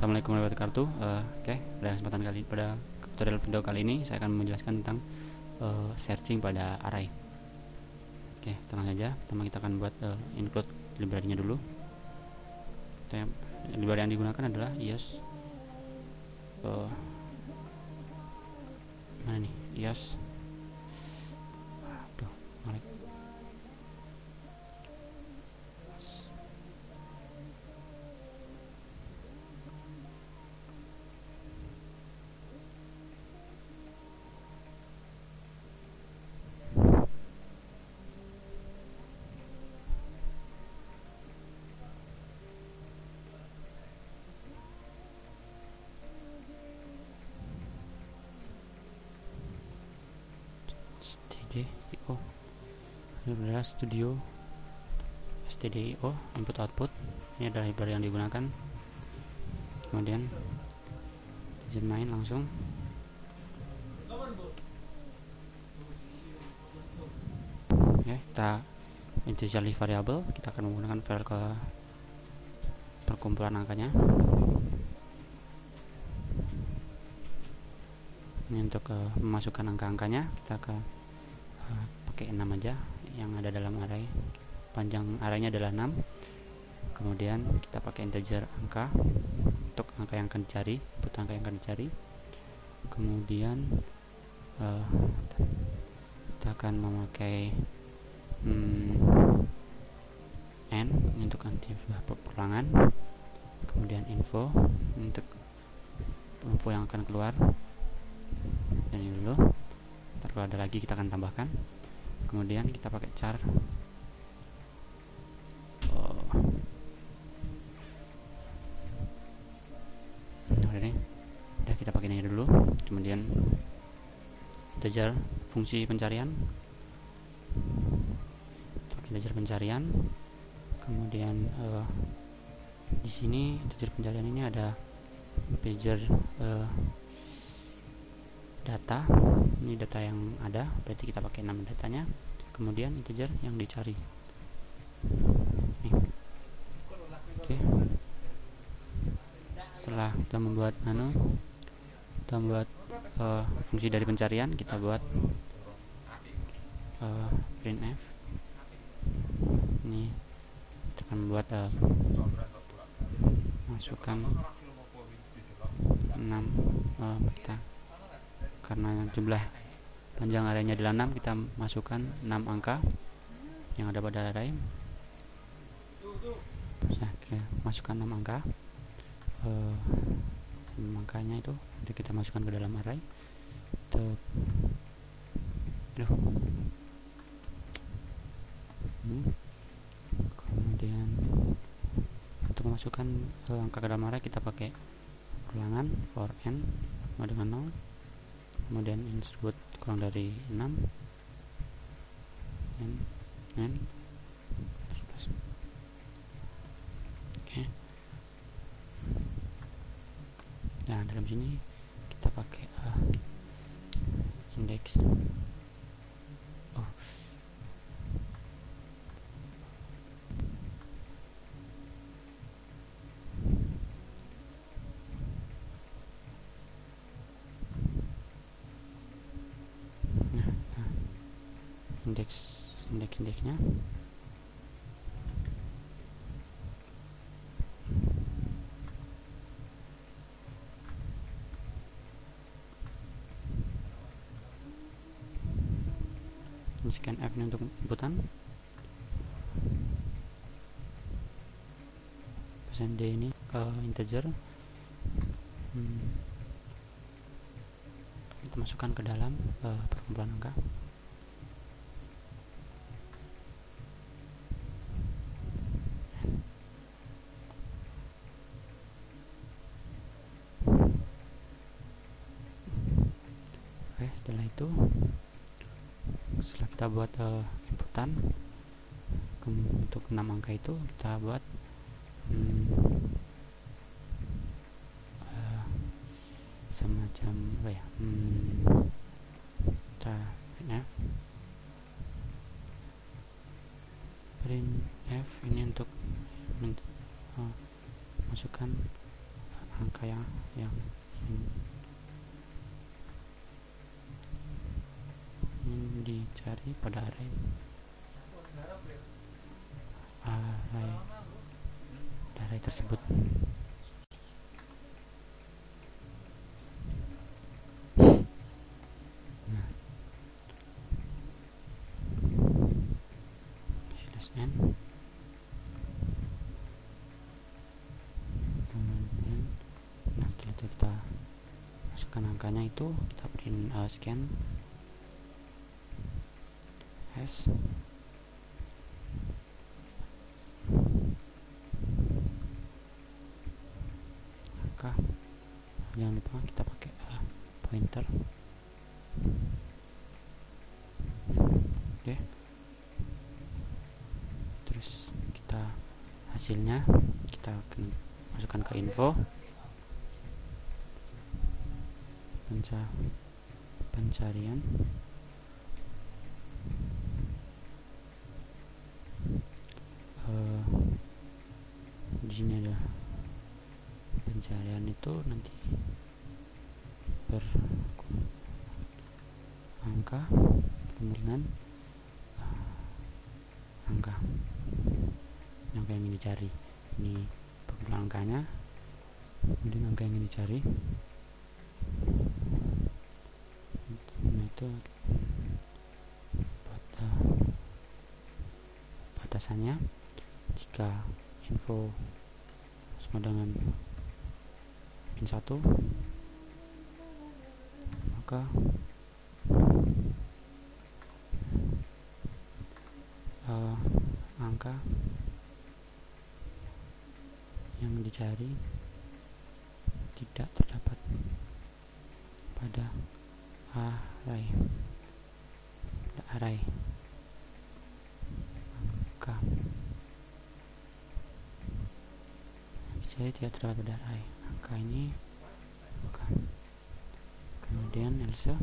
Assalamualaikum warahmatullahi wabarakatuh. Oke, pada tutorial video kali ini saya akan menjelaskan tentang searching pada array. Oke, tenang saja. Pertama kita akan buat include library-nya dulu. Library yang digunakan adalah EOS. Mana nih? EOS. Aduh, ngelag. stdio ini adalah studio stdio input output. Ini adalah library yang digunakan. Kemudian izin main langsung. Ya, kita integer variable, kita akan menggunakan file ke perkumpulan angkanya. Ini untuk memasukkan angka-angkanya, kita pakai 6 aja yang ada dalam array. Panjang arraynya adalah 6. Kemudian kita pakai integer angka untuk angka yang akan dicari, input angka yang akan dicari. Kemudian kita akan memakai n untuk anti perulangan. Kemudian info untuk info yang akan keluar. Dan ini dulu, ntar kalau ada lagi kita akan tambahkan. Kemudian kita pakai char. Udah kita pakai ini dulu. Kemudian integer fungsi pencarian, integer pencarian. Kemudian di sini integer pencarian ini ada pager data. Ini data yang ada, berarti kita pakai 6 datanya. Kemudian integer yang dicari. Nih. Oke. Setelah kita membuat fungsi dari pencarian, kita buat printf. Ini kita akan membuat masukkan 6 kita, karena jumlah panjang arraynya adalah 6, kita masukkan 6 angka yang ada pada array. Masukkan 6 angka. Angkanya itu nanti kita masukkan ke dalam array. Kemudian untuk memasukkan angka ke dalam array, kita pakai ulangan for n sama dengan 0. Kemudian ini disebut kurang dari 6 n plus. Oke. Nah, dalam sini kita pakai index. Indeksnya. Scan F ini untuk inputan. %d ini integer. Kita masukkan ke dalam perkumpulan angka. Oke, setelah itu, setelah kita buat inputan untuk 6 angka itu, kita buat semacam printf ini untuk masukkan angka yang ingin dicari pada array tersebut. Nah, /n, kemudian setelah itu kita masukkan angkanya, itu kita print scan s angka. Jangan lupa kita pakai pointer. Oke, terus kita hasilnya kita akan masukkan ke info pencarian. Di sini ada pencarian, itu nanti per angka dengan angka yang ingin dicari. Ini pengumpulan angkanya, kemudian angka yang ingin dicari. Nah, itu buat batasannya. Jika info sama dengan -1, maka angka yang dicari tidak terdapat pada array angka dicari tidak terdapat pada array angka ini. Kemudian else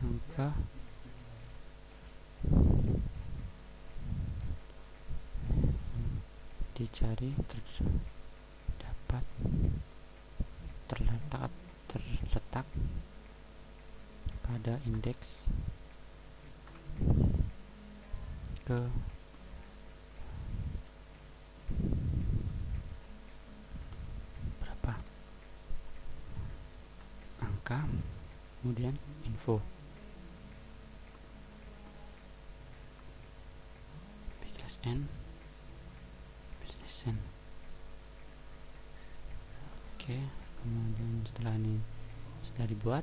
angka dicari terletak pada indeks ke berapa angka, kemudian info /n. Oke, kemudian setelah ini sudah dibuat,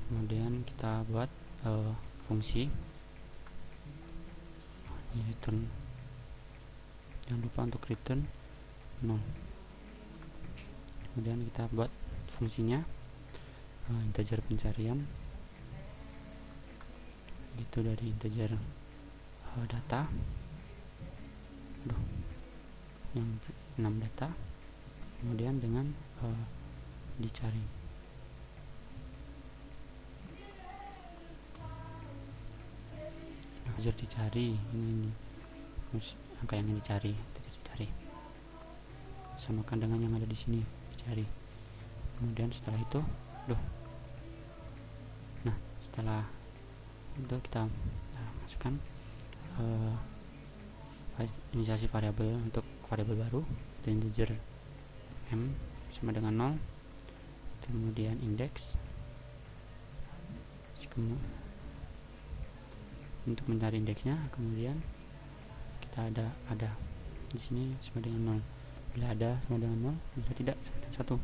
kemudian kita buat fungsi return. Jangan lupa untuk return 0. Kemudian kita buat fungsinya integer pencarian, itu dari integer data yang 6 data, kemudian dengan dicari. Integer dicari ini angka yang ingin dicari, samakan dengan yang ada di sini, dicari. Kemudian setelah itu setelah itu kita masukkan inisialisasi variabel untuk variabel baru, itu integer m sama dengan 0, kemudian indeks. Untuk mencari indeksnya, kemudian kita ada di sini sama dengan 0. Bila ada sama dengan 0, bila tidak sama dengan 1.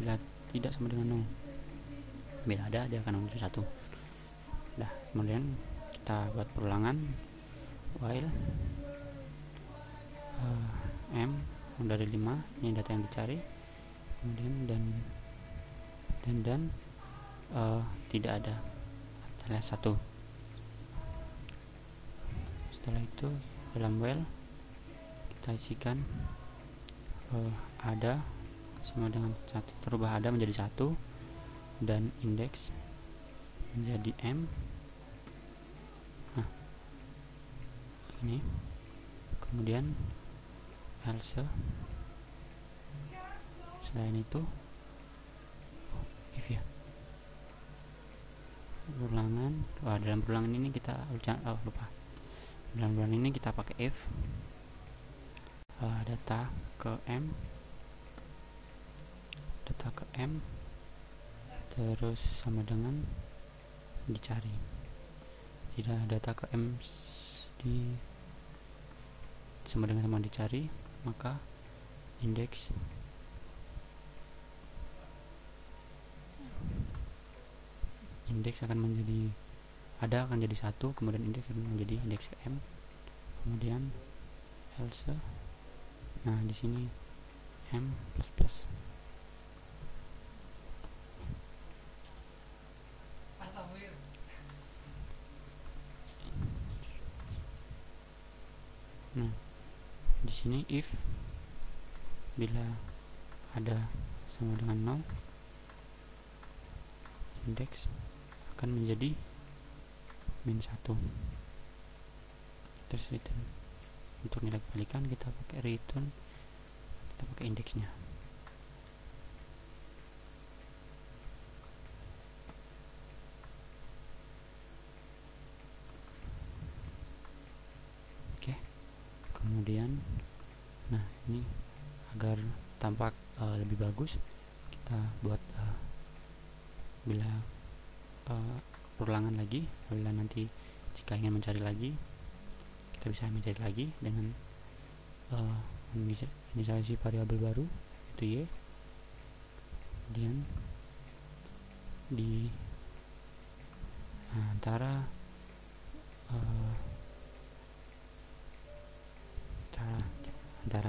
Bila tidak sama dengan 0, bila ada dia akan menuju 1. Nah, kemudian kita buat perulangan while m dari 5, ini data yang dicari, kemudian dan tidak ada adalah 1. Setelah itu dalam while kita isikan ada sama dengan 1, terubah ada menjadi 1, dan indeks menjadi M. Nah, ini kemudian else. Selain itu if ya, ulangan. Dalam ulangan ini kita lupa. Dalam ulangan ini kita pakai if data ke M, terus sama dengan dicari. Tidak data ke M sama dengan dicari, maka indeks akan menjadi akan jadi 1, kemudian indeks akan menjadi indeks ke M, kemudian else. Nah, di sini M plus. Nah, di sini if bila ada sama dengan 0, indeks akan menjadi -1. Terus return. Untuk nilai kebalikan kita pakai return, kita pakai indeksnya. Oke. Kemudian nah, ini agar tampak lebih bagus, kita buat bila perulangan lagi. Bila nanti jika ingin mencari lagi, kita bisa mencari lagi dengan inisialisasi variabel baru itu y. Kemudian di antara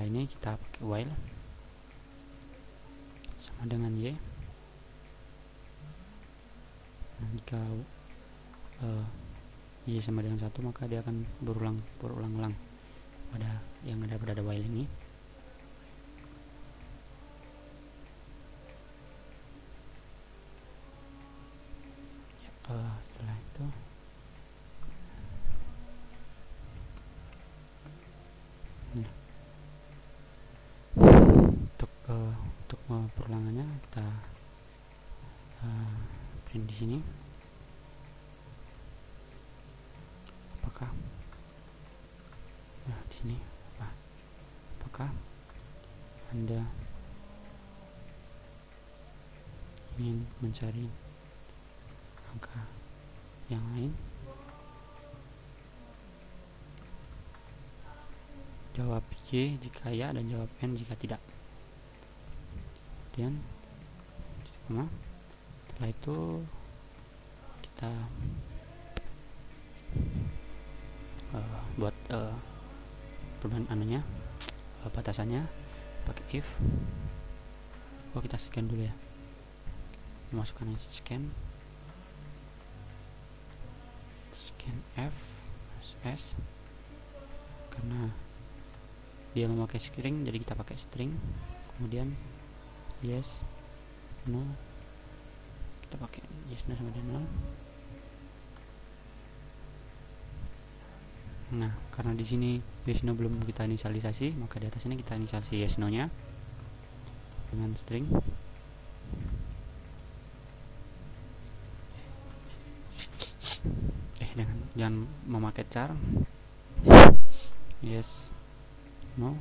ini kita pakai while sama dengan y. Nah, jika y sama dengan 1, maka dia akan berulang-ulang pada yang ada pada while ini. Setelah itu untuk perulangannya kita print di sini. Apakah di sini apakah Anda ingin mencari angka yang lain? Jawab Y jika ya dan jawab N jika tidak. Kemudian setelah itu kita buat perubahan batasannya pakai if. Kita scan dulu ya, masukkan scan F S karena dia memakai string, jadi kita pakai string. Kemudian yes no, kita pakai yes no sama dengan 0. Nah, karena di sini yes no belum kita inisialisasi, maka di atas ini kita inisialisasi yes no nya dengan string. Jangan memakai char. Yes no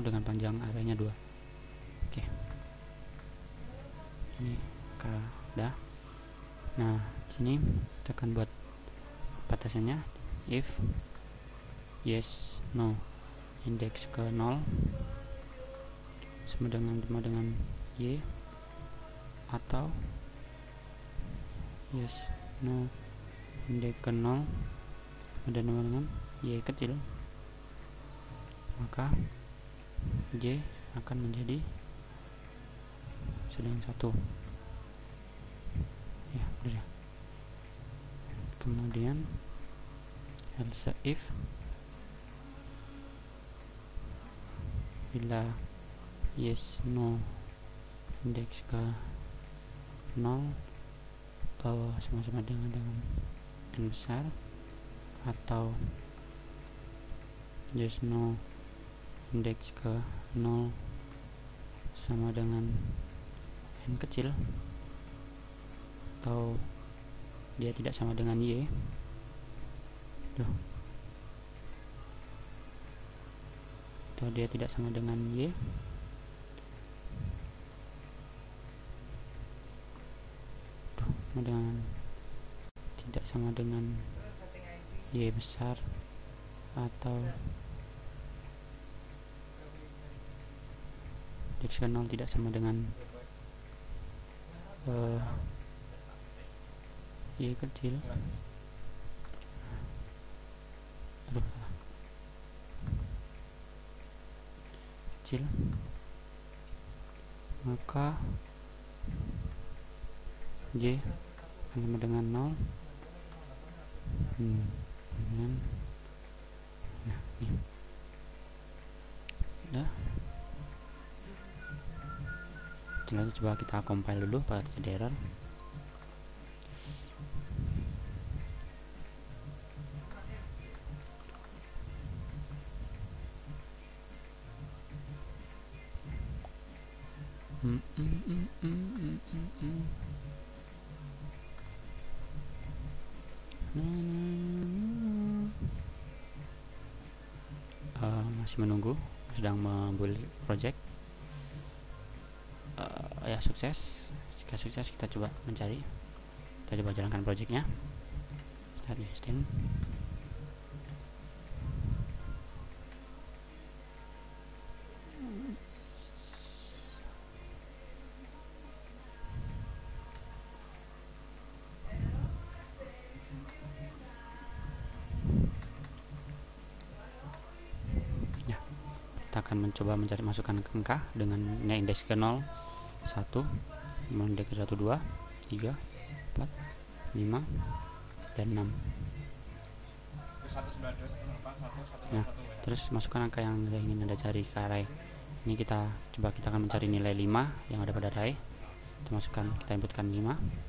dengan panjang arenya 2. Oke. Ini udah. Nah, sini kita akan buat batasannya if yes no indeks ke 0 sama dengan y, atau yes no indeks ke 0 dan sama dengan y kecil, maka y akan menjadi sedang 1 ya, udah. Kemudian else if bila yes no indeks ke 0 sama-sama dengan n besar, atau yes no indeks ke 0 sama dengan n kecil, atau dia tidak sama dengan y. Atau dia tidak sama dengan y, tidak sama dengan y besar, atau indeks ke 0 tidak sama dengan y kecil. Kecil, maka y sama dengan 0. Udah. Setelah itu coba kita compile dulu pada terjadi error. Masih menunggu, sedang membuild project. Ya, sukses. Jika sukses, kita coba mencari, kita coba jalankan projectnya. Start new system. Kita akan mencoba mencari masukan angka dengan indeks ke 0, 1, indeks ke 1, 2, 3, 4, 5, dan 6. Nah, terus masukkan angka yang ingin Anda cari ke array. Ini kita akan mencari nilai 5 yang ada pada array. Kita inputkan 5.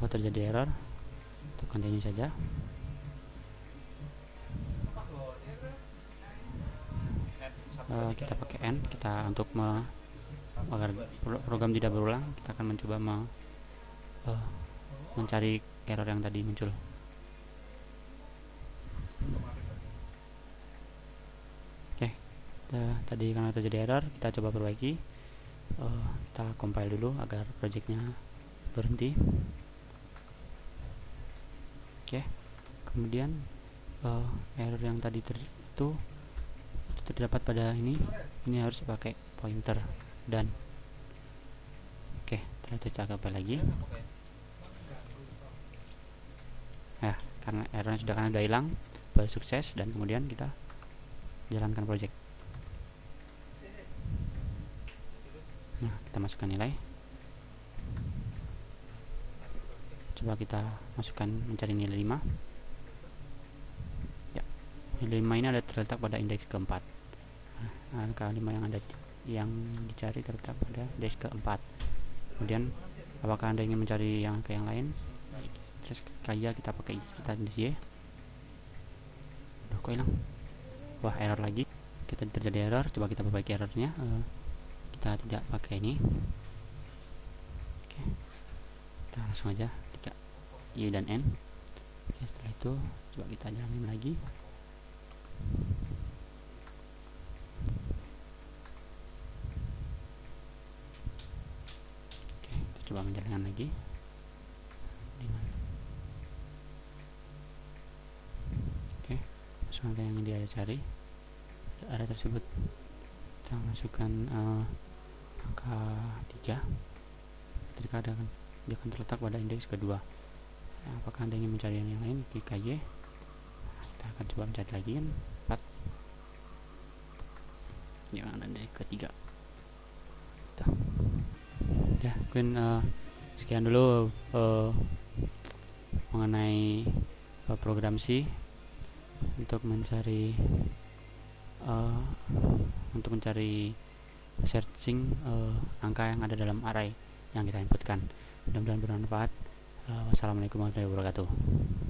Terjadi error, untuk continue saja. Kita pakai n, kita untuk agar program tidak berulang, kita akan mencoba mencari error yang tadi muncul. Oke, tadi karena terjadi error, kita coba perbaiki. Kita compile dulu agar projectnya berhenti. Oke, kemudian error yang tadi itu terdapat pada ini harus pakai pointer dan ternyata kita compile lagi. Ya, karena errornya sudah hilang, baru sukses, dan kemudian kita jalankan project. Nah, kita masukkan nilai. Coba kita masukkan mencari nilai 5. Ya, nilai 5 ini ada terletak pada indeks ke-4. Angka 5 yang dicari terletak pada indeks ke-4. Kemudian apakah Anda ingin mencari angka yang lain? Terus kaya kita pakai indeks Y. Kok hilang? Wah, error lagi. Kita terjadi error, coba kita perbaiki errornya. Kita tidak pakai ini. Oke. Kita langsung aja Y dan N. Setelah itu coba kita jalanin lagi. Kita coba menjalankan lagi. Masukkan yang dia cari area tersebut. Kita masukkan angka 3. Ketika dia akan terletak pada indeks kedua. Apakah Anda ingin mencari yang lain? Klik Y. Kita akan coba mencari lagi kan 4 yang ada di ketiga. Tuh. mungkin sekian dulu mengenai program C untuk mencari searching angka yang ada dalam array yang kita inputkan. Mudah-mudahan bermanfaat. Wassalamualaikum warahmatullahi wabarakatuh.